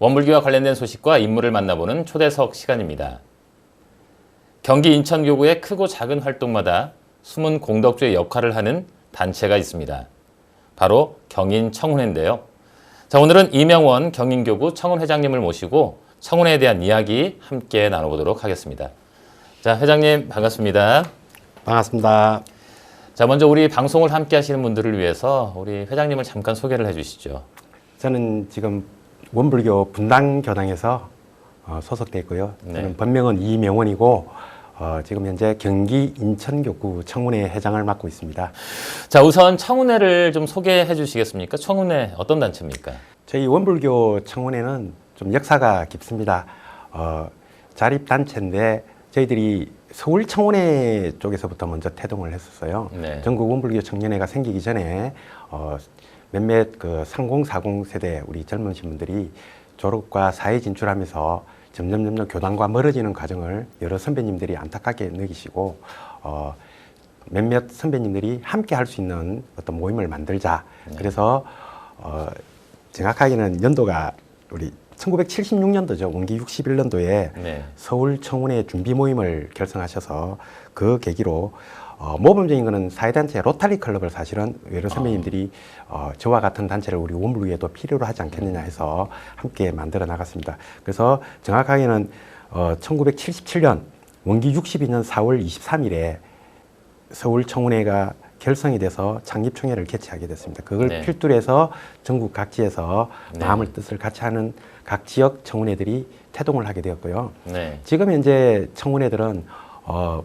원불교와 관련된 소식과 인물을 만나보는 초대석 시간입니다. 경기 인천교구의 크고 작은 활동마다 숨은 공덕주의 역할을 하는 단체가 있습니다. 바로 경인청운회인데요. 자, 오늘은 이명원 경인교구 청운회장님을 모시고 청운회에 대한 이야기 함께 나눠보도록 하겠습니다. 자, 회장님 반갑습니다. 반갑습니다. 자, 먼저 우리 방송을 함께 하시는 분들을 위해서 우리 회장님을 잠깐 소개를 해주시죠. 저는 지금 원불교 분당교당에서 소속돼 있고요. 저는 본명은 이명원이고 지금 현재 경기 인천교구 청운회 회장을 맡고 있습니다. 자, 우선 청운회를 좀 소개해 주시겠습니까? 청운회 어떤 단체입니까? 저희 원불교 청운회는 좀 역사가 깊습니다. 자립단체인데 저희들이 서울 청운회 쪽에서부터 먼저 태동을 했었어요. 네. 전국 원불교 청년회가 생기기 전에 몇몇 그 30, 40 세대 우리 젊으신 분들이 졸업과 사회 진출하면서 점점 교단과 멀어지는 과정을 여러 선배님들이 안타깝게 느끼시고 몇몇 선배님들이 함께 할 수 있는 어떤 모임을 만들자. 그래서 정확하게는 연도가 우리 1976년도죠. 원기 61년도에 서울 청운회 준비 모임을 결성하셔서 그 계기로 모범적인 거는 사회단체 로타리 클럽을 사실은 여러 선배님들이 저와 같은 단체를 우리 원불교에도 필요로 하지 않겠느냐 해서 함께 만들어 나갔습니다. 그래서 정확하게는 1977년 원기 62년 4월 23일에 서울 청운회가 결성이 돼서 창립총회를 개최하게 됐습니다. 그걸 필두로 해서 전국 각지에서 마음을 뜻을 같이 하는 각 지역 청운회들이 태동을 하게 되었고요. 지금 현재 청운회들은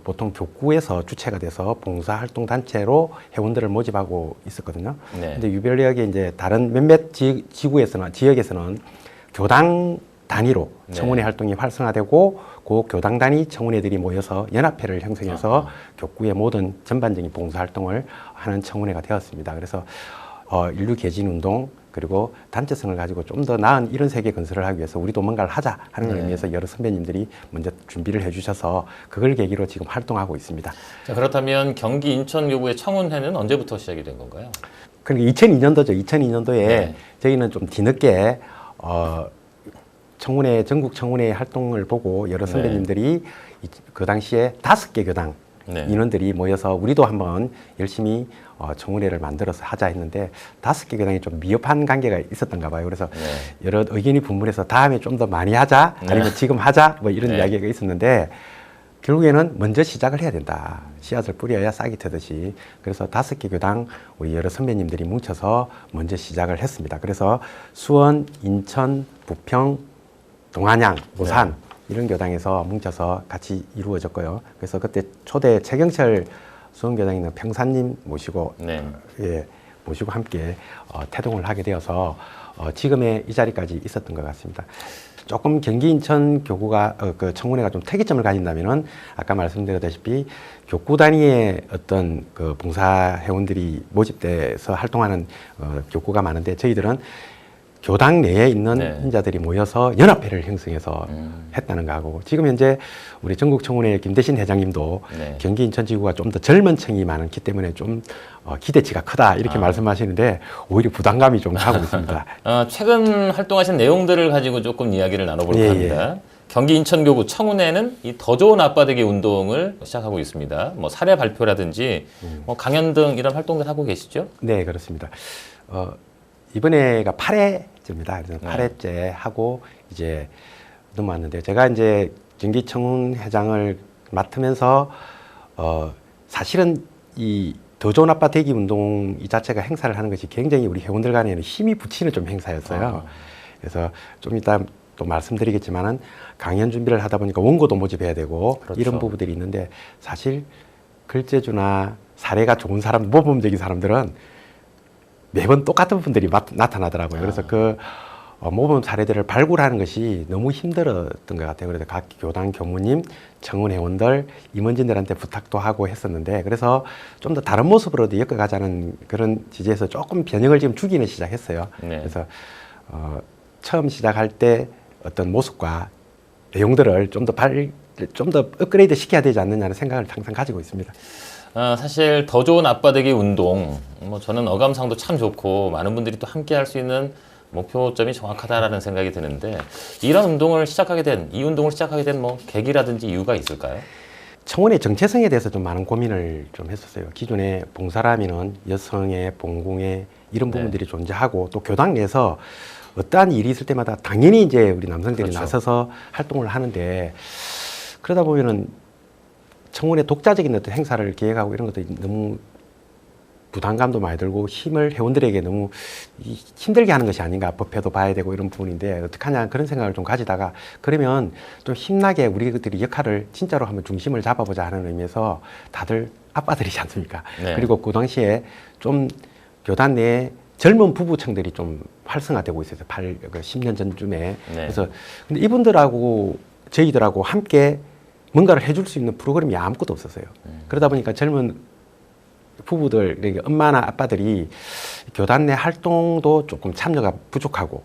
보통 교구에서 주체가 돼서 봉사활동단체로 회원들을 모집하고 있었거든요. 근데 유별리하게 이제 다른 몇몇 지역에서는 교당 단위로 청운회 활동이 활성화되고 그 교당 단위 청운회들이 모여서 연합회를 형성해서 교구의 모든 전반적인 봉사활동을 하는 청운회가 되었습니다. 그래서 인류 개진 운동 그리고 단체성을 가지고 좀 더 나은 이런 세계 건설을 하기 위해서 우리도 뭔가를 하자 하는 걸 위해서 여러 선배님들이 먼저 준비를 해주셔서 그걸 계기로 지금 활동하고 있습니다. 자, 그렇다면 경기 인천교구의 청운회는 언제부터 시작이 된 건가요? 그러니까 2002년도죠. 2002년도에 저희는 좀 뒤늦게 청운회 전국 청운회 활동을 보고 여러 선배님들이 그 당시에 5개 교당 인원들이 모여서 우리도 한번 열심히 청운회를 만들어서 하자 했는데 5개 교당이 좀 미흡한 관계가 있었던가 봐요. 그래서 여러 의견이 분분해서 다음에 좀 더 많이 하자 아니면 지금 하자 뭐 이런 이야기가 있었는데 결국에는 먼저 시작을 해야 된다. 씨앗을 뿌려야 싹이 트듯이. 그래서 5개 교당 우리 여러 선배님들이 뭉쳐서 먼저 시작을 했습니다. 그래서 수원, 인천, 부평, 동안양, 부산 이런 교당에서 뭉쳐서 같이 이루어졌고요. 그래서 그때 초대 최경철 수원교당에 평사님 모시고 모시고 함께 태동을 하게 되어서 지금의 이 자리까지 있었던 것 같습니다. 조금 경기 인천 교구가 그 청운회가 좀 특이점을 가진다면은 아까 말씀드렸다시피 교구 단위의 어떤 그 봉사 회원들이 모집돼서 활동하는 교구가 많은데 저희들은 교당 내에 있는 인자들이 모여서 연합회를 형성해서 했다는 거하고 지금 현재 우리 전국 청운회 김대신 회장님도 경기 인천지구가 좀 더 젊은 층이 많기 때문에 좀 기대치가 크다 이렇게 말씀하시는데 오히려 부담감이 좀 하고 있습니다. 최근 활동하신 내용들을 가지고 조금 이야기를 나눠볼까 합니다. 경기 인천교구 청운회는 이 더 좋은 아빠 되기 운동을 시작하고 있습니다. 뭐 사례 발표라든지 뭐 강연 등 이런 활동들 하고 계시죠? 네, 그렇습니다. 이번에가 8회째입니다. 그래서 8회째 하고 이제 넘어왔는데 제가 이제 경기청운 회장을 맡으면서 사실은 이 더 좋은 아빠 되기 운동 이 자체가 행사를 하는 것이 굉장히 우리 회원들 간에는 힘이 붙이는 좀 행사였어요. 그래서 좀 이따 또 말씀드리겠지만은 강연 준비를 하다 보니까 원고도 모집해야 되고 이런 부분들이 있는데 사실 글재주나 사례가 좋은 사람, 모범적인 사람들은 매번 똑같은 분들이 나타나더라고요. 그래서 그 모범 사례들을 발굴하는 것이 너무 힘들었던 것 같아요. 그래서 각 교당 교무님, 청운 회원들, 임원진들한테 부탁도 하고 했었는데 그래서 좀 더 다른 모습으로도 엮어가자는 그런 지지에서 조금 변형을 지금 주기는 시작했어요. 그래서 처음 시작할 때 어떤 모습과 내용들을 좀 더 업그레이드 시켜야 되지 않느냐는 생각을 항상 가지고 있습니다. 사실 더 좋은 아빠 되기 운동, 뭐 저는 어감상도 참 좋고 많은 분들이 또 함께 할 수 있는 목표점이 정확하다라는 생각이 드는데 이런 운동을 시작하게 된, 이 운동을 시작하게 된 뭐 계기라든지 이유가 있을까요? 청원의 정체성에 대해서 좀 많은 고민을 좀 했었어요. 기존에 봉사라면은 여성의, 봉공의 이런 부분들이 존재하고 또 교당 내에서 어떠한 일이 있을 때마다 당연히 이제 우리 남성들이 그렇죠. 나서서 활동을 하는데 그러다 보면은 청원의 독자적인 어떤 행사를 기획하고 이런 것도 너무 부담감도 많이 들고 힘을 회원들에게 너무 힘들게 하는 것이 아닌가, 법회도 봐야 되고 이런 부분인데 어떡하냐 그런 생각을 좀 가지다가 그러면 좀 힘나게 우리들이 역할을 진짜로 한번 중심을 잡아보자 하는 의미에서 다들 아빠들이지 않습니까? 네. 그리고 그 당시에 좀 교단 내에 젊은 부부층들이 좀 활성화되고 있었어요. 10년 전쯤에. 네. 그래서 근데 이분들하고 저희들하고 함께 뭔가를 해줄 수 있는 프로그램이 아무것도 없었어요. 그러다 보니까 젊은 부부들, 그러니까 엄마나 아빠들이 교단 내 활동도 조금 참여가 부족하고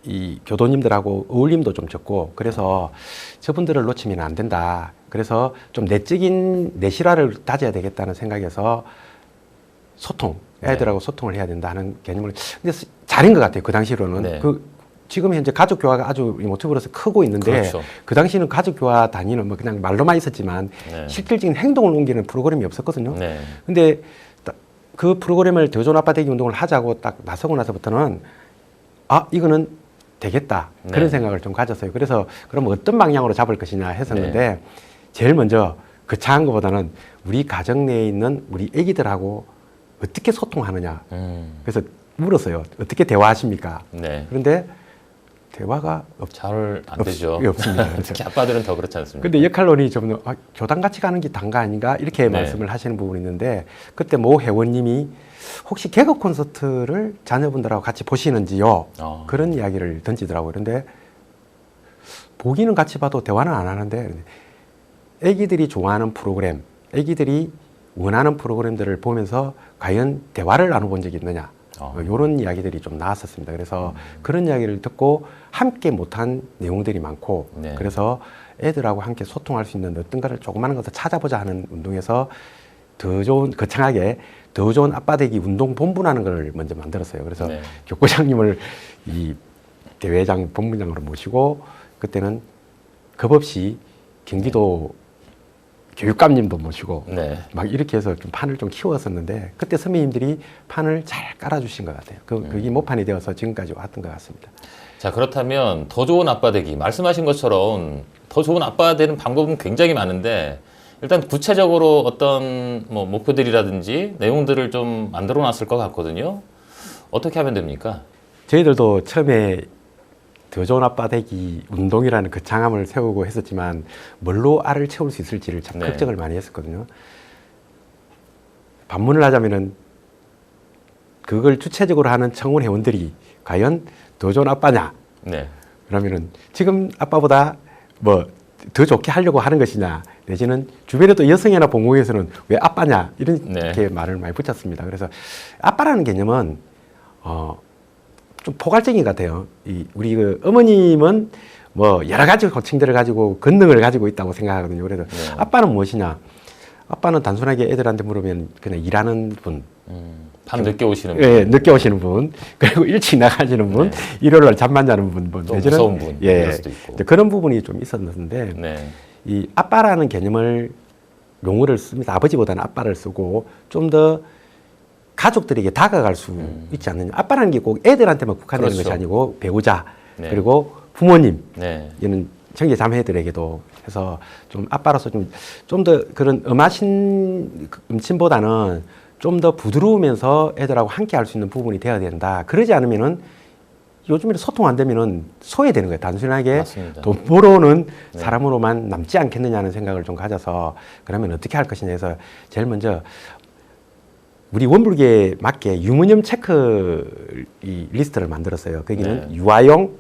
이 교도님들하고 어울림도 좀 적고 그래서 저분들을 놓치면 안 된다. 그래서 좀 내적인 내실화를 다져야 되겠다는 생각에서 소통, 애들하고 소통을 해야 된다는 개념을 근데 잘한 것 같아요. 그 당시로는. 네. 지금 현재 가족 교화가 아주 모티브로서 크고 있는데 그렇죠. 그 당시는 가족 교화 단위는 뭐 그냥 말로만 있었지만 네. 실질적인 행동을 옮기는 프로그램이 없었거든요. 네. 근데 그 프로그램을 더 좋은 아빠 되기 운동을 하자고 딱 나서고 나서부터는 아 이거는 되겠다 그런 네. 생각을 좀 가졌어요. 그래서 그럼 어떤 방향으로 잡을 것이냐 했었는데 제일 먼저 거창한 것보다는 우리 가정 내에 있는 우리 애기들하고 어떻게 소통하느냐. 그래서 물었어요. 어떻게 대화하십니까? 네. 그런데 대화가 잘 안 되죠. 없습니다. 특히 아빠들은 더 그렇지 않습니까? 근데 역할론이 좀 교단 같이 가는 게 단가 아닌가 이렇게 네. 말씀을 하시는 부분이 있는데 그때 모 회원님이 혹시 개그 콘서트를 자녀분들하고 같이 보시는지요? 그런 이야기를 던지더라고요. 그런데 보기는 같이 봐도 대화는 안 하는데 애기들이 좋아하는 프로그램, 애기들이 원하는 프로그램들을 보면서 과연 대화를 나눠본 적이 있느냐? 이런 이야기들이 좀 나왔었습니다. 그래서 그런 이야기를 듣고 함께 못한 내용들이 많고 네. 그래서 애들하고 함께 소통할 수 있는 어떤 거를 조그마한 것을 찾아보자 하는 운동에서 더 좋은, 거창하게 더 좋은 아빠 되기 운동 본부라는 걸 먼저 만들었어요. 그래서 네. 교구장님을 이 대회장 본부장으로 모시고 그때는 겁없이 경기도 교육감님도 모시고 네. 막 이렇게 해서 좀 판을 좀 키웠었는데 그때 선배님들이 판을 잘 깔아주신 것 같아요. 그게 모판이 되어서 지금까지 왔던 것 같습니다. 자, 그렇다면 더 좋은 아빠 되기, 말씀하신 것처럼 더 좋은 아빠 되는 방법은 굉장히 많은데 일단 구체적으로 어떤 뭐 목표들이라든지 내용들을 좀 만들어 놨을 것 같거든요. 어떻게 하면 됩니까? 저희들도 처음에 더 좋은 아빠 되기 운동이라는 거창함을 세우고 했었지만 뭘로 알을 채울 수 있을지를 참 네. 걱정을 많이 했었거든요. 반문을 하자면은 그걸 주체적으로 하는 청원 회원들이 과연 더 좋은 아빠냐? 네. 그러면은 지금 아빠보다 뭐 더 좋게 하려고 하는 것이냐? 내지는 주변에 또 여성이나 봉공에서는 왜 아빠냐? 이렇게 말을 많이 붙였습니다. 그래서 아빠라는 개념은 좀 포괄적인 것 같아요. 우리 그 어머님은 뭐 여러 가지 호칭들을 가지고 권능을 가지고 있다고 생각하거든요. 그래서 아빠는 무엇이냐? 아빠는 단순하게 애들한테 물으면 그냥 일하는 분. 밤 늦게 오시는 분. 예, 늦게 오시는 분. 그리고 일찍 나가시는 분. 일요일 날 잠만 자는 분. 또 무서운 분. 예, 이럴 수도 있고. 그런 부분이 좀 있었는데 네. 이 아빠라는 개념을 용어를 씁니다. 아버지보다는 아빠를 쓰고 좀 더 가족들에게 다가갈 수 있지 않느냐. 아빠라는 게 꼭 애들한테만 국한되는 그렇죠. 것이 아니고 배우자 네. 그리고 부모님 네. 이런 형제 자매들에게도 해서 좀 아빠로서 좀 더 그런 엄하신 음침보다는 좀 더 부드러우면서 애들하고 함께 할 수 있는 부분이 되어야 된다. 그러지 않으면은 요즘에 소통 안 되면은 소외되는 거예요. 단순하게 맞습니다. 돈 벌어오는 사람으로만 남지 않겠느냐는 생각을 좀 가져서 그러면 어떻게 할 것이냐 해서 제일 먼저 우리 원불교에 맞게 유무념 체크 이 리스트를 만들었어요. 거기는 유아용,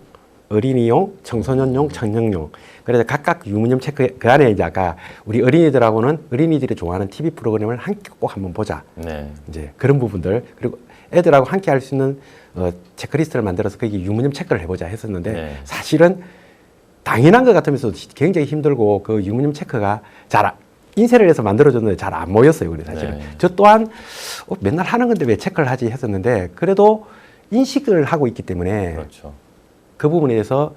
어린이용, 청소년용, 청년용. 그래서 각각 유무념 체크 그 안에 이제 아까 우리 어린이들하고는 어린이들이 좋아하는 TV 프로그램을 함께 꼭 한번 보자. 네. 이제 그런 부분들 그리고 애들하고 함께 할 수 있는 체크리스트를 만들어서 거기 유무념 체크를 해보자 했었는데 사실은 당연한 것 같으면서도 굉장히 힘들고 그 유무념 체크가 인쇄를 해서 만들어졌는데 잘 안 모였어요. 그래 사실은 저 또한 맨날 하는 건데 왜 체크를 하지 했었는데 그래도 인식을 하고 있기 때문에 그렇죠. 그 부분에 대해서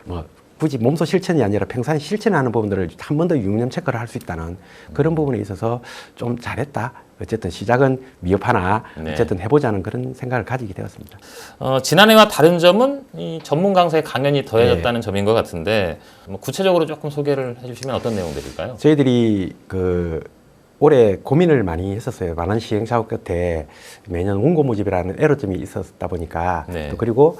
뭐 굳이 몸소 실천이 아니라 평소에 실천하는 부분들을 한 번 더 유념 체크를 할 수 있다는 그런 부분에 있어서 좀 잘했다. 어쨌든 시작은 미흡하나 네. 어쨌든 해보자는 그런 생각을 가지게 되었습니다. 지난해와 다른 점은 이 전문 강사의 강연이 더해졌다는 점인 것 같은데 뭐 구체적으로 조금 소개를 해주시면 어떤 내용들일까요? 저희들이 올해 고민을 많이 했었어요. 많은 시행 작업 끝에 매년 원고 모집이라는 애로점이 있었다 보니까 네. 또 그리고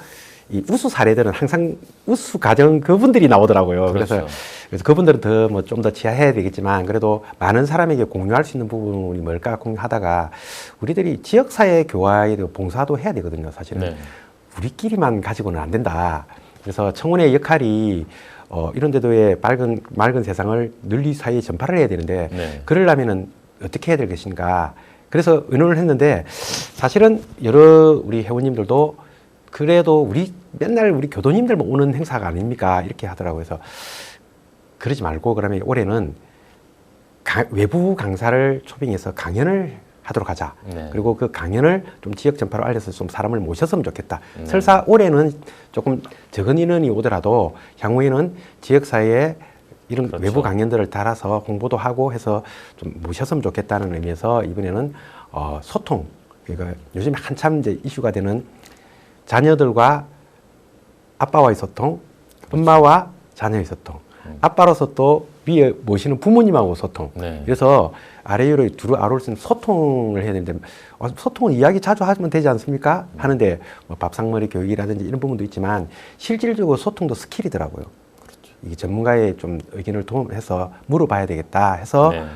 이 우수 사례들은 항상 우수 가정 그분들이 나오더라고요. 그렇죠. 그래서 그분들은 더 뭐 좀 더 지하해야 되겠지만 그래도 많은 사람에게 공유할 수 있는 부분이 뭘까 공유하다가 우리들이 지역사회 교화에 봉사도 해야 되거든요. 사실은 네. 우리끼리만 가지고는 안 된다. 그래서 청원의 역할이 이런 데도의 맑은 세상을 널리 사회에 전파를 해야 되는데 네. 그러려면은 어떻게 해야 될 것인가. 그래서 의논을 했는데 사실은 여러 우리 회원님들도 그래도 맨날 우리 교도님들만 오는 행사가 아닙니까? 이렇게 하더라고요. 그래서 그러지 말고 그러면 올해는 외부 강사를 초빙해서 강연을 하도록 하자. 네. 그리고 그 강연을 좀 지역 전파로 알려서 좀 사람을 모셨으면 좋겠다. 설사 올해는 조금 적은 인원이 오더라도 향후에는 지역사회에 이런 그렇죠. 외부 강연들을 달아서 홍보도 하고 해서 좀 모셨으면 좋겠다는 의미에서 이번에는 소통. 그러니까 요즘 한참 이제 이슈가 되는 자녀들과 아빠와의 소통, 그렇죠. 엄마와 자녀의 소통, 아빠로서 또 위에 모시는 부모님하고 소통. 네. 그래서 아래 위로 두루 아로를 쓰는 소통을 해야 되는데 소통은 이야기 자주 하면 되지 않습니까? 하는데 뭐 밥상머리 교육이라든지 이런 부분도 있지만 실질적으로 소통도 스킬이더라고요. 그렇죠. 이게 전문가의 좀 의견을 도움해서 물어봐야 되겠다 해서 네.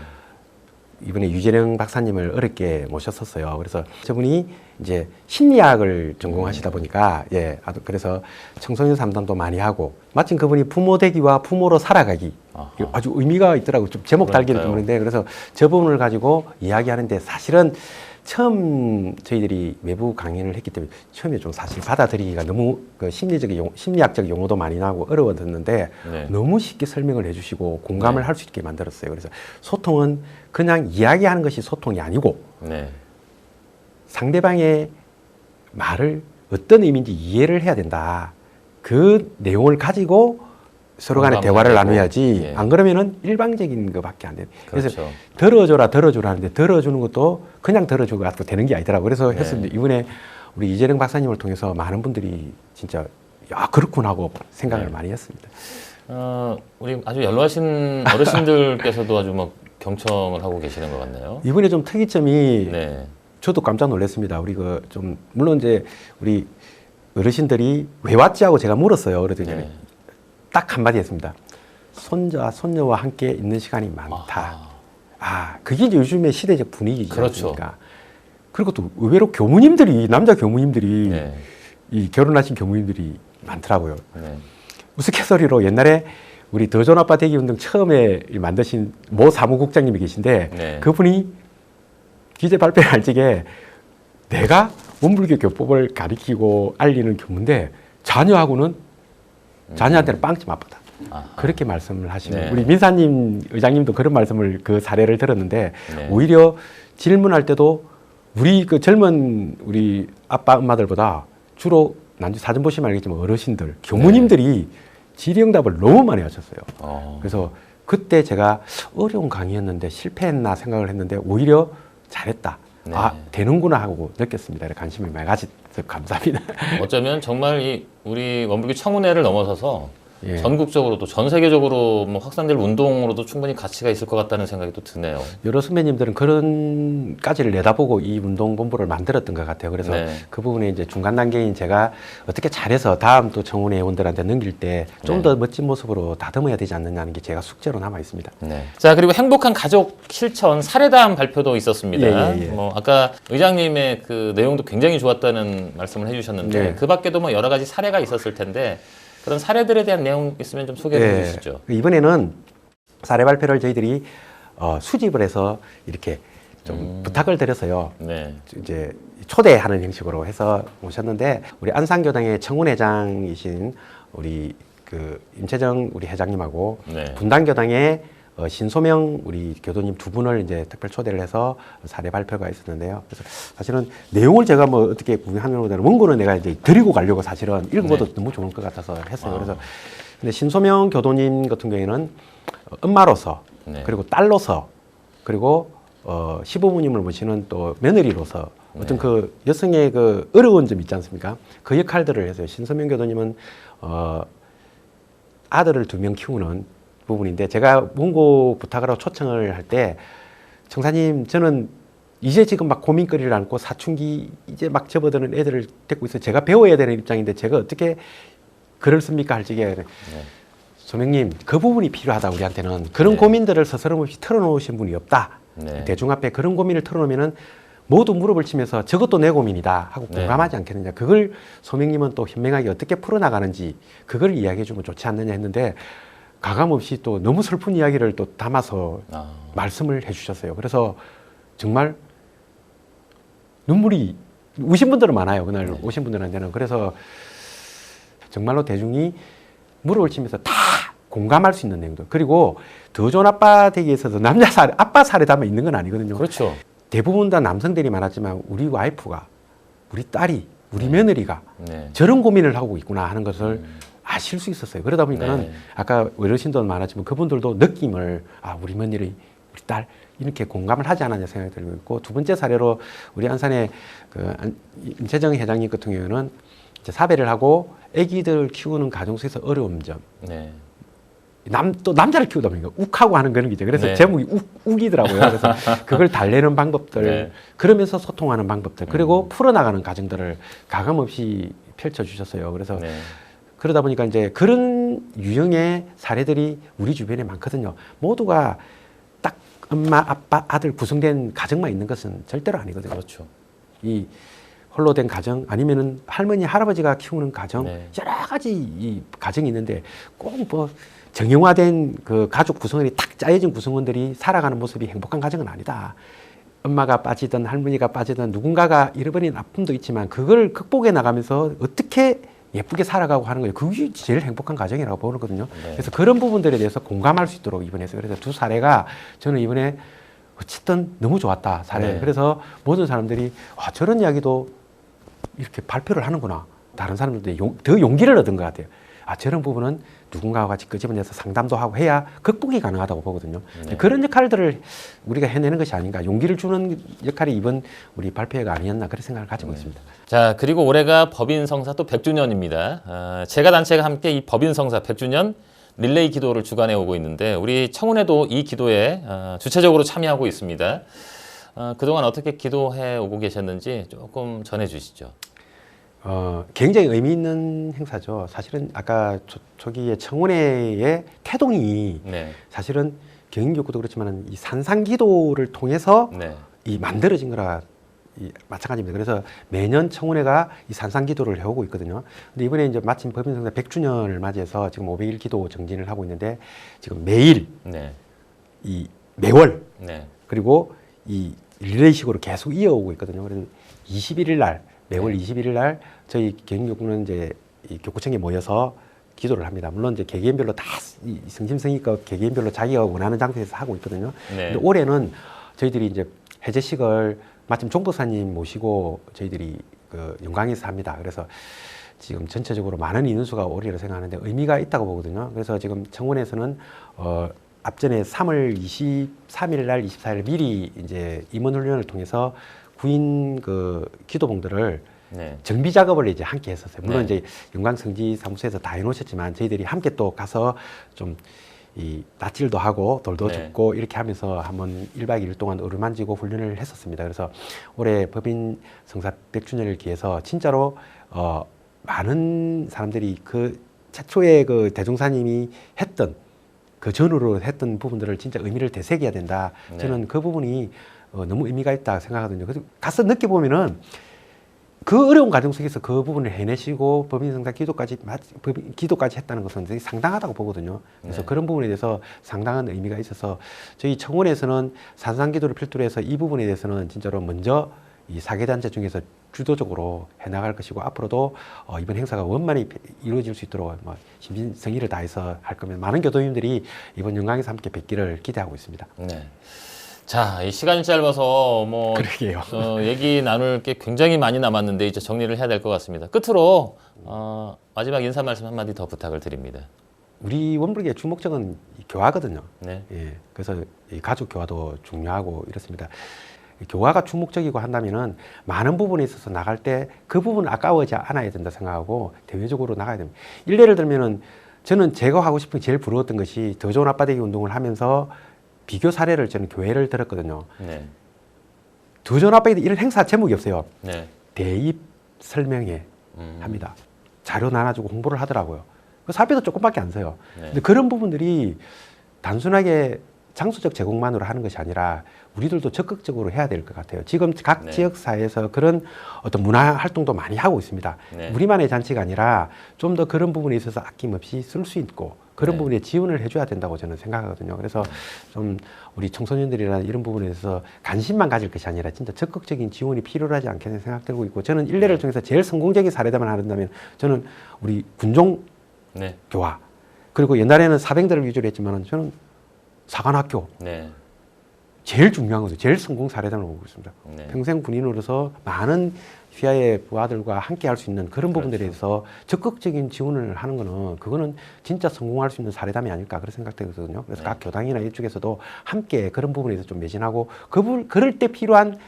이번에 유재령 박사님을 어렵게 모셨었어요. 그래서 저분이 이제 심리학을 전공하시다 보니까 그래서 청소년 상담도 많이 하고 마침 그분이 부모 되기와 부모로 살아가기 아하. 아주 의미가 있더라고요. 좀 제목 달기는 좀 그런데 그래서 저 부분을 가지고 이야기하는데 사실은 처음 저희들이 외부 강연을 했기 때문에 처음에 좀 사실 받아들이기가 너무 심리학적 용어도 많이 나오고 어려웠는데 네. 너무 쉽게 설명을 해주시고 공감을 할 수 있게 만들었어요. 그래서 소통은 그냥 이야기하는 것이 소통이 아니고 네. 상대방의 말을 어떤 의미인지 이해를 해야 된다. 그 내용을 가지고 서로 간에 대화를 되고. 나눠야지. 예. 안 그러면은 일방적인 것밖에 안 돼. 그래서 그렇죠. 들어줘라 하는데 들어주는 것도 그냥 들어주고 갖고 되는 게 아니더라고. 그래서 했습니다. 이번에 우리 이재령 박사님을 통해서 많은 분들이 진짜 그렇구나 하고 생각을 많이 했습니다. 우리 아주 연로하신 어르신들께서도 아주 뭐 경청을 하고 계시는 것 같네요. 이번에 좀 특이점이 네. 저도 깜짝 놀랐습니다. 물론 이제 우리 어르신들이 왜 왔지 하고 제가 물었어요. 그랬더니 네. 딱 한마디 했습니다. 손자, 손녀와 함께 있는 시간이 많다. 그게 이제 요즘의 시대적 분위기지 그렇죠. 않습니까? 그리고 또 의외로 남자 교무님들이 네. 이 결혼하신 교무님들이 많더라고요. 네. 우스갯소리로 옛날에 우리 더 좋은 아빠 되기 운동 처음에 만드신 모 사무국장님이 계신데 네. 그분이 기재 발표를 할 적에 내가 원불교 교법을 가리키고 알리는 교무인데 자녀한테는 빵집 아빠다. 그렇게 말씀을 하시는 네. 우리 민사님 의장님도 그런 말씀을 그 사례를 들었는데 네. 오히려 질문할 때도 우리 젊은 우리 아빠 엄마들보다 주로 난주 사전 보시면 알겠지만 어르신들 교무님들이 질의응답을 너무 많이 하셨어요. 그래서 그때 제가 어려운 강의였는데 실패했나 생각을 했는데 오히려 잘했다. 네. 되는구나 하고 느꼈습니다. 관심을 많이 가져서 감사합니다. 어쩌면 정말 우리 원불교 청문회를 넘어서서 예. 전국적으로도 전 세계적으로 뭐 확산될 운동으로도 충분히 가치가 있을 것 같다는 생각이 또 드네요. 여러 선배님들은 그런까지를 내다보고 이 운동본부를 만들었던 것 같아요. 그래서 네. 그 부분에 이제 중간 단계인 제가 어떻게 잘해서 다음 또 청문회 회원들한테 넘길 때 좀 더 멋진 모습으로 다듬어야 되지 않느냐는 게 제가 숙제로 남아 있습니다. 네. 자, 그리고 행복한 가족 실천 사례담 발표도 있었습니다. 예. 뭐 아까 의장님의 그 내용도 굉장히 좋았다는 말씀을 해주셨는데 네. 그 밖에도 뭐 여러 가지 사례가 있었을 텐데 그런 사례들에 대한 내용 있으면 좀 소개해 주시죠. 이번에는 사례 발표를 저희들이 수집을 해서 이렇게 좀 부탁을 드렸어요. 네. 이제 초대하는 형식으로 해서 오셨는데 우리 안산교당의 청운회장이신 우리 그 임채정 우리 회장님하고 네. 분당교당의 신소명 우리 교도님 두 분을 이제 특별 초대를 해서 사례 발표가 있었는데요. 그래서 사실은 내용을 제가 뭐 어떻게 구경하는 것보다는 원고는 내가 이제 드리고 가려고 사실은 읽어봐도 네. 너무 좋을 것 같아서 했어요. 그래서 근데 신소명 교도님 같은 경우에는 엄마로서 네. 그리고 딸로서 그리고 시부모님을 모시는 또 며느리로서 어떤 네. 그 여성의 그 어려운 점 있지 않습니까? 그 역할들을 해서요. 신소명 교도님은 아들을 2명 키우는 부분인데 제가 원고 부탁을 하고 초청을 할 때 청사님 저는 이제 지금 막 고민거리를 안고 사춘기 이제 막 접어드는 애들을 데리고 있어요. 제가 배워야 되는 입장인데 제가 어떻게 글을 씁니까 할 적에 소명님 그 부분이 필요하다 우리한테는 그런 네. 고민들을 스스럼 없이 털어놓으신 분이 없다. 네. 대중 앞에 그런 고민을 털어놓으면은 모두 무릎을 치면서 저것도 내 고민이다 하고 네. 공감하지 않겠느냐. 그걸 소명님은 또 현명하게 어떻게 풀어나가는지 그걸 이야기해 주면 좋지 않느냐 했는데 가감없이 또 너무 슬픈 이야기를 또 담아서 말씀을 해 주셨어요. 그래서 정말 눈물이 우신 분들은 많아요. 그날 네. 오신 분들한테는. 그래서 정말로 대중이 무릎을 치면서 다 공감할 수 있는 내용들. 그리고 더 좋은 아빠 되기 위해서도 남자 사례, 아빠 사례다만 있는 건 아니거든요. 그렇죠. 대부분 다 남성들이 많았지만 우리 와이프가, 우리 딸이, 우리 며느리가 네. 저런 고민을 하고 있구나 하는 것을 아실 수 있었어요. 그러다 보니까는 네. 아까 어르신도 많았지만 그분들도 느낌을 우리 며느리, 우리 딸 이렇게 공감을 하지 않았냐 생각이 들고 있고 두 번째 사례로 우리 안산의 그 임채정 회장님 같은 경우는 이제 사배를 하고 아기들 키우는 가정 속에서 어려운 점. 네. 또 남자를 키우다 보니까 욱하고 하는 그런 게 있죠. 그래서 네. 제목이 욱이더라고요. 그래서 그걸 달래는 방법들, 네. 그러면서 소통하는 방법들, 그리고 풀어나가는 과정들을 가감없이 펼쳐주셨어요. 그래서 네. 그러다 보니까 이제 그런 유형의 사례들이 우리 주변에 많거든요. 모두가 딱 엄마, 아빠, 아들 구성된 가정만 있는 것은 절대로 아니거든요. 그렇죠. 이 홀로 된 가정 아니면은 할머니, 할아버지가 키우는 가정 네. 여러 가지 이 가정이 있는데 꼭 뭐 정형화된 그 가족 구성원이 딱 짜여진 구성원들이 살아가는 모습이 행복한 가정은 아니다. 엄마가 빠지든 할머니가 빠지든 누군가가 잃어버린 아픔도 있지만 그걸 극복해 나가면서 어떻게 예쁘게 살아가고 하는 거예요. 그게 제일 행복한 가정이라고 보거든요. 네. 그래서 그런 부분들에 대해서 공감할 수 있도록 이번에 했어요. 그래서 두 사례가 저는 이번에 어쨌든 너무 좋았다. 사례. 네. 그래서 모든 사람들이 저런 이야기도 이렇게 발표를 하는구나. 다른 사람들도 더 용기를 얻은 것 같아요. 저런 부분은 누군가와 같이 끄집어내서 상담도 하고 해야 극복이 가능하다고 보거든요. 네. 그런 역할들을 우리가 해내는 것이 아닌가. 용기를 주는 역할이 이번 우리 발표회가 아니었나 그런 생각을 가지고 있습니다. 자, 그리고 올해가 법인 성사 또 100주년입니다. 제가 단체가 함께 이 법인 성사 100주년 릴레이 기도를 주관해 오고 있는데 우리 청운회도 이 기도에 주체적으로 참여하고 있습니다. 그동안 어떻게 기도해 오고 계셨는지 조금 전해 주시죠. 굉장히 의미 있는 행사죠. 사실은 아까 초기에 청원회의 태동이 네. 사실은 경인교구도 그렇지만 이 산상기도를 통해서 네. 이 만들어진 거라 마찬가지입니다. 그래서 매년 청원회가 이 산상기도를 해오고 있거든요. 근데 이번에 이제 마침 법인성사 100주년을 맞이해서 지금 500일 기도 정진을 하고 있는데 지금 매일 네. 이 매월 네. 그리고 이 릴레이식으로 계속 이어오고 있거든요. 그래서 21일 날 매월 21일 날 저희 경인교구는 이제 이 교구청에 모여서 기도를 합니다. 물론 이제 개개인별로 다 성심성의껏 개개인별로 자기가 원하는 장소에서 하고 있거든요. 네. 근데 올해는 저희들이 이제 해제식을 마침 종도사님 모시고 저희들이 그 영광에서 합니다. 그래서 지금 전체적으로 많은 인원수가 오리라고 생각하는데 의미가 있다고 보거든요. 그래서 지금 청원에서는 앞전에 3월 23일 날 24일 미리 이제 임원 훈련을 통해서 구인 그 기도봉들을 네. 정비 작업을 이제 함께 했었어요. 물론 네. 이제 영광성지 사무소에서 다 해놓으셨지만 저희들이 함께 또 가서 좀 이 낯질도 하고 돌도 네. 줍고 이렇게 하면서 한번 1박 2일 동안 어루만지고 훈련을 했었습니다. 그래서 올해 법인 성사 100주년을 기해서 진짜로 많은 사람들이 그 최초의 그 대종사님이 했던 그 전후로 했던 부분들을 진짜 의미를 되새겨야 된다. 네. 저는 그 부분이 너무 의미가 있다 생각하거든요. 그래서 가서 느껴보면은 그 어려운 과정 속에서 그 부분을 해내시고 법인성사 기도까지 했다는 것은 되게 상당하다고 보거든요. 그래서 네. 그런 부분에 대해서 상당한 의미가 있어서 저희 청원에서는 산상기도를 필두로 해서 이 부분에 대해서는 진짜로 먼저 이 사계단체 중에서 주도적으로 해나갈 것이고 앞으로도 이번 행사가 원만히 이루어질 수 있도록 뭐 심신성의를 다해서 할 거면 많은 교도님들이 이번 영광에서 함께 뵙기를 기대하고 있습니다. 네. 자, 이 시간이 짧아서 뭐 그러게요. 얘기 나눌 게 굉장히 많이 남았는데 이제 정리를 해야 될 것 같습니다. 끝으로 마지막 인사 말씀 한마디 더 부탁을 드립니다. 우리 원불교의 주 목적은 교화거든요. 네. 예, 그래서 이 가족 교화도 중요하고 이렇습니다. 교화가 주 목적이고 한다면은 많은 부분에 있어서 나갈 때 그 부분은 아까워하지 않아야 된다 생각하고 대외적으로 나가야 됩니다. 일례를 들면은 저는 제가 하고 싶은 게 제일 부러웠던 것이 더 좋은 아빠 되기 운동을 하면서 비교 사례를 저는 교회를 들었거든요. 네. 더 좋은 아빠 되기 이런 행사 제목이 없어요. 네. 대입 설명회 합니다. 자료 나눠주고 홍보를 하더라고요. 그 사비도 조금밖에 안 써요. 네. 근데 그런 부분들이 단순하게 장소적 제공만으로 하는 것이 아니라 우리들도 적극적으로 해야 될 것 같아요. 지금 각 네. 지역사회에서 그런 어떤 문화 활동도 많이 하고 있습니다. 네. 우리만의 잔치가 아니라 좀 더 그런 부분에 있어서 아낌없이 쓸 수 있고 그런 네. 부분에 지원을 해줘야 된다고 저는 생각하거든요. 그래서 좀 우리 청소년들이나 이런 부분에 있어서 관심만 가질 것이 아니라 진짜 적극적인 지원이 필요하지 않겠는 생각 들고 있고 저는 일례를 네. 통해서 제일 성공적인 사례다만 한다면 저는 우리 군종 네. 교화 그리고 옛날에는 사병들을 위주로 했지만 저는 사관학교 네. 제일 중요한 거죠. 제일 성공 사례다라고 보고 있습니다. 네. 평생 군인으로서 많은 휘하의 부하들과 함께 할 수 있는 그런 부분들에 대해서 적극적인 지원을 하는 거는 그거는 진짜 성공할 수 있는 사례담이 아닐까 그런 생각되거든요. 그래서 네. 각 교당이나 이쪽에서도 함께 그런 부분에서 좀 매진하고 그럴 때 필요한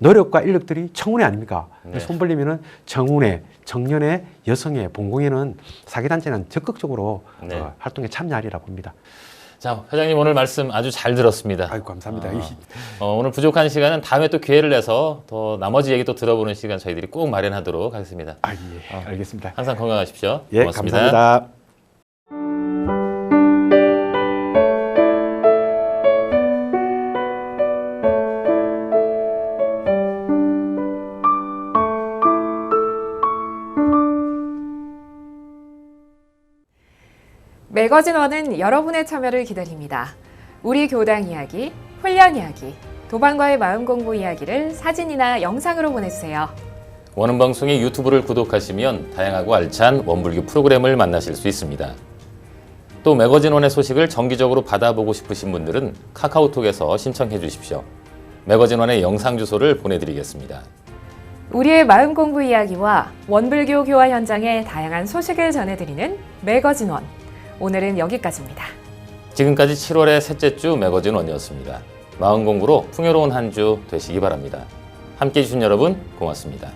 노력과 인력들이 청운회 아닙니까? 네. 손 벌리면은 청운회, 청년회, 여성회, 봉공회는 사기단체는 적극적으로 네. 활동에 참여하리라 봅니다. 자, 회장님 오늘 말씀 아주 잘 들었습니다. 아이고 감사합니다. 오늘 부족한 시간은 다음에 또 기회를 내서 더 나머지 얘기 또 들어보는 시간 저희들이 꼭 마련하도록 하겠습니다. 예, 알겠습니다. 항상 건강하십시오. 예, 고맙습니다. 감사합니다. 매거진원은 여러분의 참여를 기다립니다. 우리 교당 이야기, 훈련 이야기, 도반과의 마음 공부 이야기를 사진이나 영상으로 보내주세요. 원음방송의 유튜브를 구독하시면 다양하고 알찬 원불교 프로그램을 만나실 수 있습니다. 또 매거진원의 소식을 정기적으로 받아보고 싶으신 분들은 카카오톡에서 신청해 주십시오. 매거진원의 영상 주소를 보내드리겠습니다. 우리의 마음 공부 이야기와 원불교 교화 현장의 다양한 소식을 전해드리는 매거진원. 오늘은 여기까지입니다. 지금까지 7월의 셋째 주 매거진원이었습니다. 마음 공부로 풍요로운 한 주 되시기 바랍니다. 함께해 주신 여러분 고맙습니다.